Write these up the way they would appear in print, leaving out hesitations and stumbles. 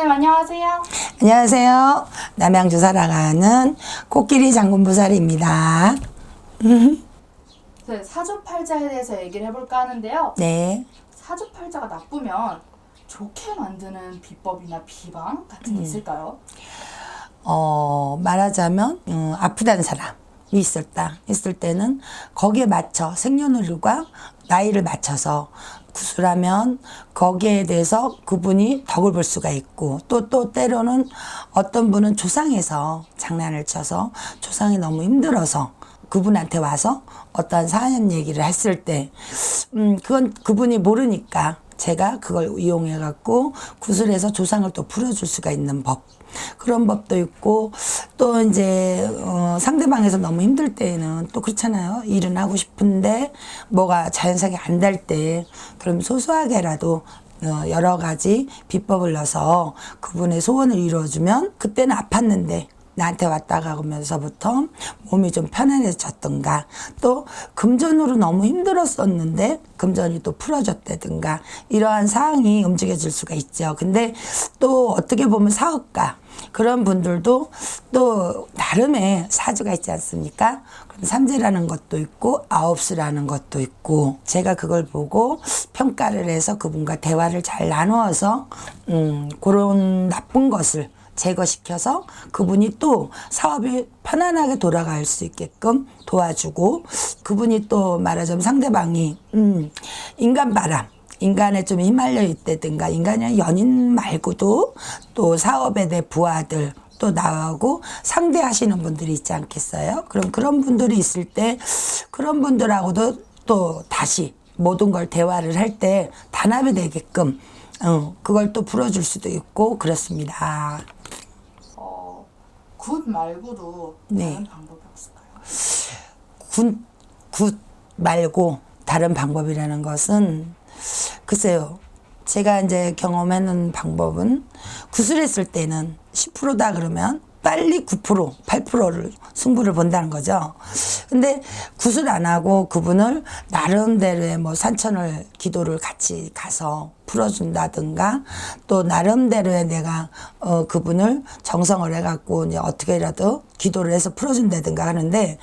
선생님 안녕하세요. 안녕하세요. 남양주 살아가는 코끼리 장군부살입니다. 네, 사주팔자에 대해서 얘기를 해볼까 하는데요. 네. 사주팔자가 나쁘면 좋게 만드는 비법이나 비방 같은 게 있을까요? 말하자면 아프다는 사람이 있을 때는 거기에 맞춰 생년월일과 나이를 맞춰서 구술하면 거기에 대해서 그분이 덕을 볼 수가 있고 또 때로는 어떤 분은 조상에서 장난을 쳐서 조상이 너무 힘들어서 그분한테 와서 어떠한 사연 얘기를 했을 때 그건 그분이 모르니까 제가 그걸 이용해 갖고 구슬해서 조상을 또 풀어줄 수가 있는 법, 그런 법도 있고, 또 이제 상대방에서 너무 힘들 때에는 또 그렇잖아요. 일은 하고 싶은데 뭐가 자연스럽게 안 될 때 그럼 소소하게라도 여러 가지 비법을 넣어서 그분의 소원을 이루어주면 그때는 아팠는데 나한테 왔다 가면서부터 몸이 좀 편안해졌던가, 또 금전으로 너무 힘들었었는데 금전이 또 풀어졌다든가, 이러한 상황이 움직여질 수가 있죠. 근데 또 어떻게 보면 사업가 그런 분들도 또 나름의 사주가 있지 않습니까? 그럼 삼재라는 것도 있고 아홉수라는 것도 있고, 제가 그걸 보고 평가를 해서 그분과 대화를 잘 나누어서 그런 나쁜 것을 제거시켜서 그분이 또 사업이 편안하게 돌아갈 수 있게끔 도와주고, 그분이 또 말하자면 상대방이 인간바람, 인간에 좀 휘말려 있다든가, 인간이 연인 말고도 또 사업에 대해 부하들 또 나하고 상대하시는 분들이 있지 않겠어요? 그럼 그런 분들이 있을 때 그런 분들하고도 또 다시 모든 걸 대화를 할 때 단합이 되게끔 그걸 또 풀어줄 수도 있고 그렇습니다. 굿 말고도 네. 다른 방법이 없을까요? 굿 말고 다른 방법이라는 것은 글쎄요. 제가 이제 경험하는 방법은 구술했을 때는 10%다 그러면 빨리 9%, 8%를 승부를 본다는 거죠. 근데 구술 안 하고 그분을 나름대로의 뭐 산천을 기도를 같이 가서 풀어준다든가, 또 나름대로의 내가 그분을 정성을 해갖고 이제 어떻게라도 기도를 해서 풀어준다든가 하는데,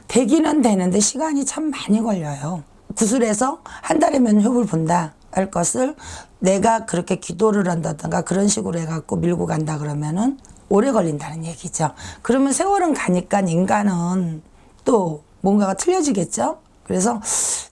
되기는 되는데 시간이 참 많이 걸려요. 구술해서 한 달이면 효를 본다 할 것을 내가 그렇게 기도를 한다든가 그런 식으로 해갖고 밀고 간다 그러면은 오래 걸린다는 얘기죠. 그러면 세월은 가니까 인간은 또 뭔가가 틀려지겠죠. 그래서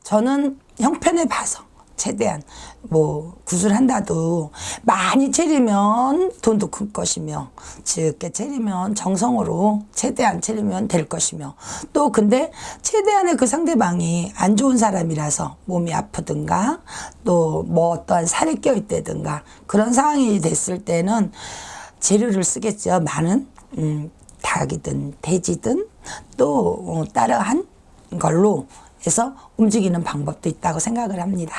저는 형편에 봐서 최대한 뭐 구슬한다도 많이 차리면 돈도 큰 것이며, 적게 차리면 정성으로 최대한 차리면 될 것이며, 또 근데 최대한의 그 상대방이 안 좋은 사람이라서 몸이 아프든가 또 뭐 어떠한 살이 껴 있다든가 그런 상황이 됐을 때는 재료를 쓰겠죠. 많은 닭이든 돼지든 또 따라한 걸로 해서 움직이는 방법도 있다고 생각을 합니다.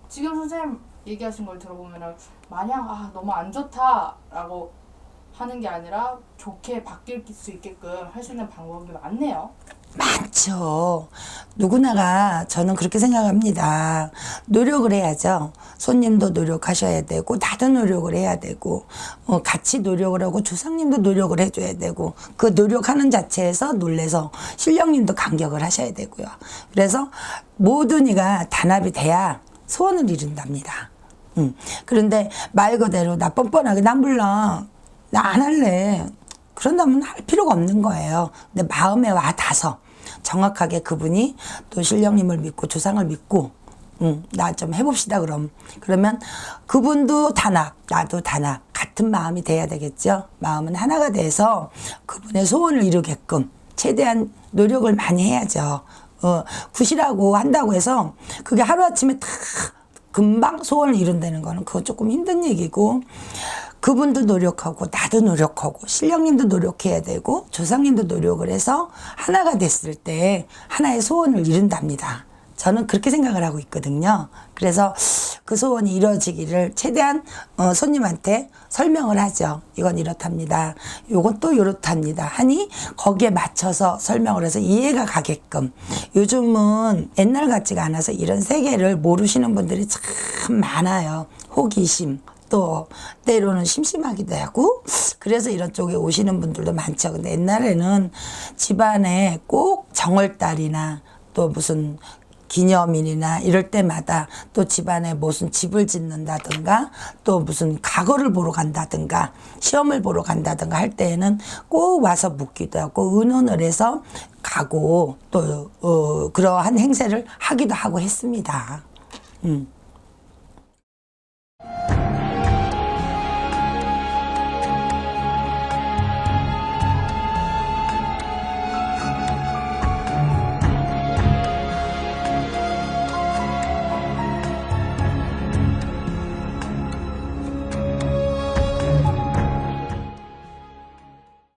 지금 선생님 얘기하신 걸 들어보면 마냥 너무 안 좋다라고 하는 게 아니라 좋게 바뀔 수 있게끔 할 수 있는 방법이 많네요. 많죠. 누구나가 저는 그렇게 생각합니다. 노력을 해야죠. 손님도 노력하셔야 되고 나도 노력을 해야 되고 같이 노력을 하고 조상님도 노력을 해줘야 되고, 그 노력하는 자체에서 놀래서 신령님도 감격을 하셔야 되고요. 그래서 모든 이가 단합이 돼야 소원을 이룬답니다. 그런데 말 그대로 나 뻔뻔하게 난 몰라, 나 안 할래, 그런다면 할 필요가 없는 거예요. 근데 마음에 와 닿아서 정확하게 그분이 또 신령님을 믿고 조상을 믿고 나 좀 해봅시다 그러면 그분도 단합, 나도 단합, 같은 마음이 돼야 되겠죠. 마음은 하나가 돼서 그분의 소원을 이루게끔 최대한 노력을 많이 해야죠. 굿이라고 한다고 해서 그게 하루아침에 다 금방 소원을 이룬다는 거는 그거 조금 힘든 얘기고, 그분도 노력하고 나도 노력하고 신령님도 노력해야 되고 조상님도 노력을 해서 하나가 됐을 때 하나의 소원을 이룬답니다. 저는 그렇게 생각을 하고 있거든요. 그래서 그 소원이 이루어지기를 최대한 손님한테 설명을 하죠. 이건 이렇답니다. 요건 또 이렇답니다. 하니 거기에 맞춰서 설명을 해서 이해가 가게끔. 요즘은 옛날 같지가 않아서 이런 세계를 모르시는 분들이 참 많아요. 호기심, 또 때로는 심심하기도 하고 그래서 이런 쪽에 오시는 분들도 많죠. 근데 옛날에는 집안에 꼭 정월달이나 또 무슨 기념일이나 이럴 때마다 또 집안에 무슨 집을 짓는다든가 또 무슨 과거를 보러 간다든가 시험을 보러 간다든가 할 때에는 꼭 와서 묵기도 하고 의논을 해서 가고 또 그러한 행세를 하기도 하고 했습니다.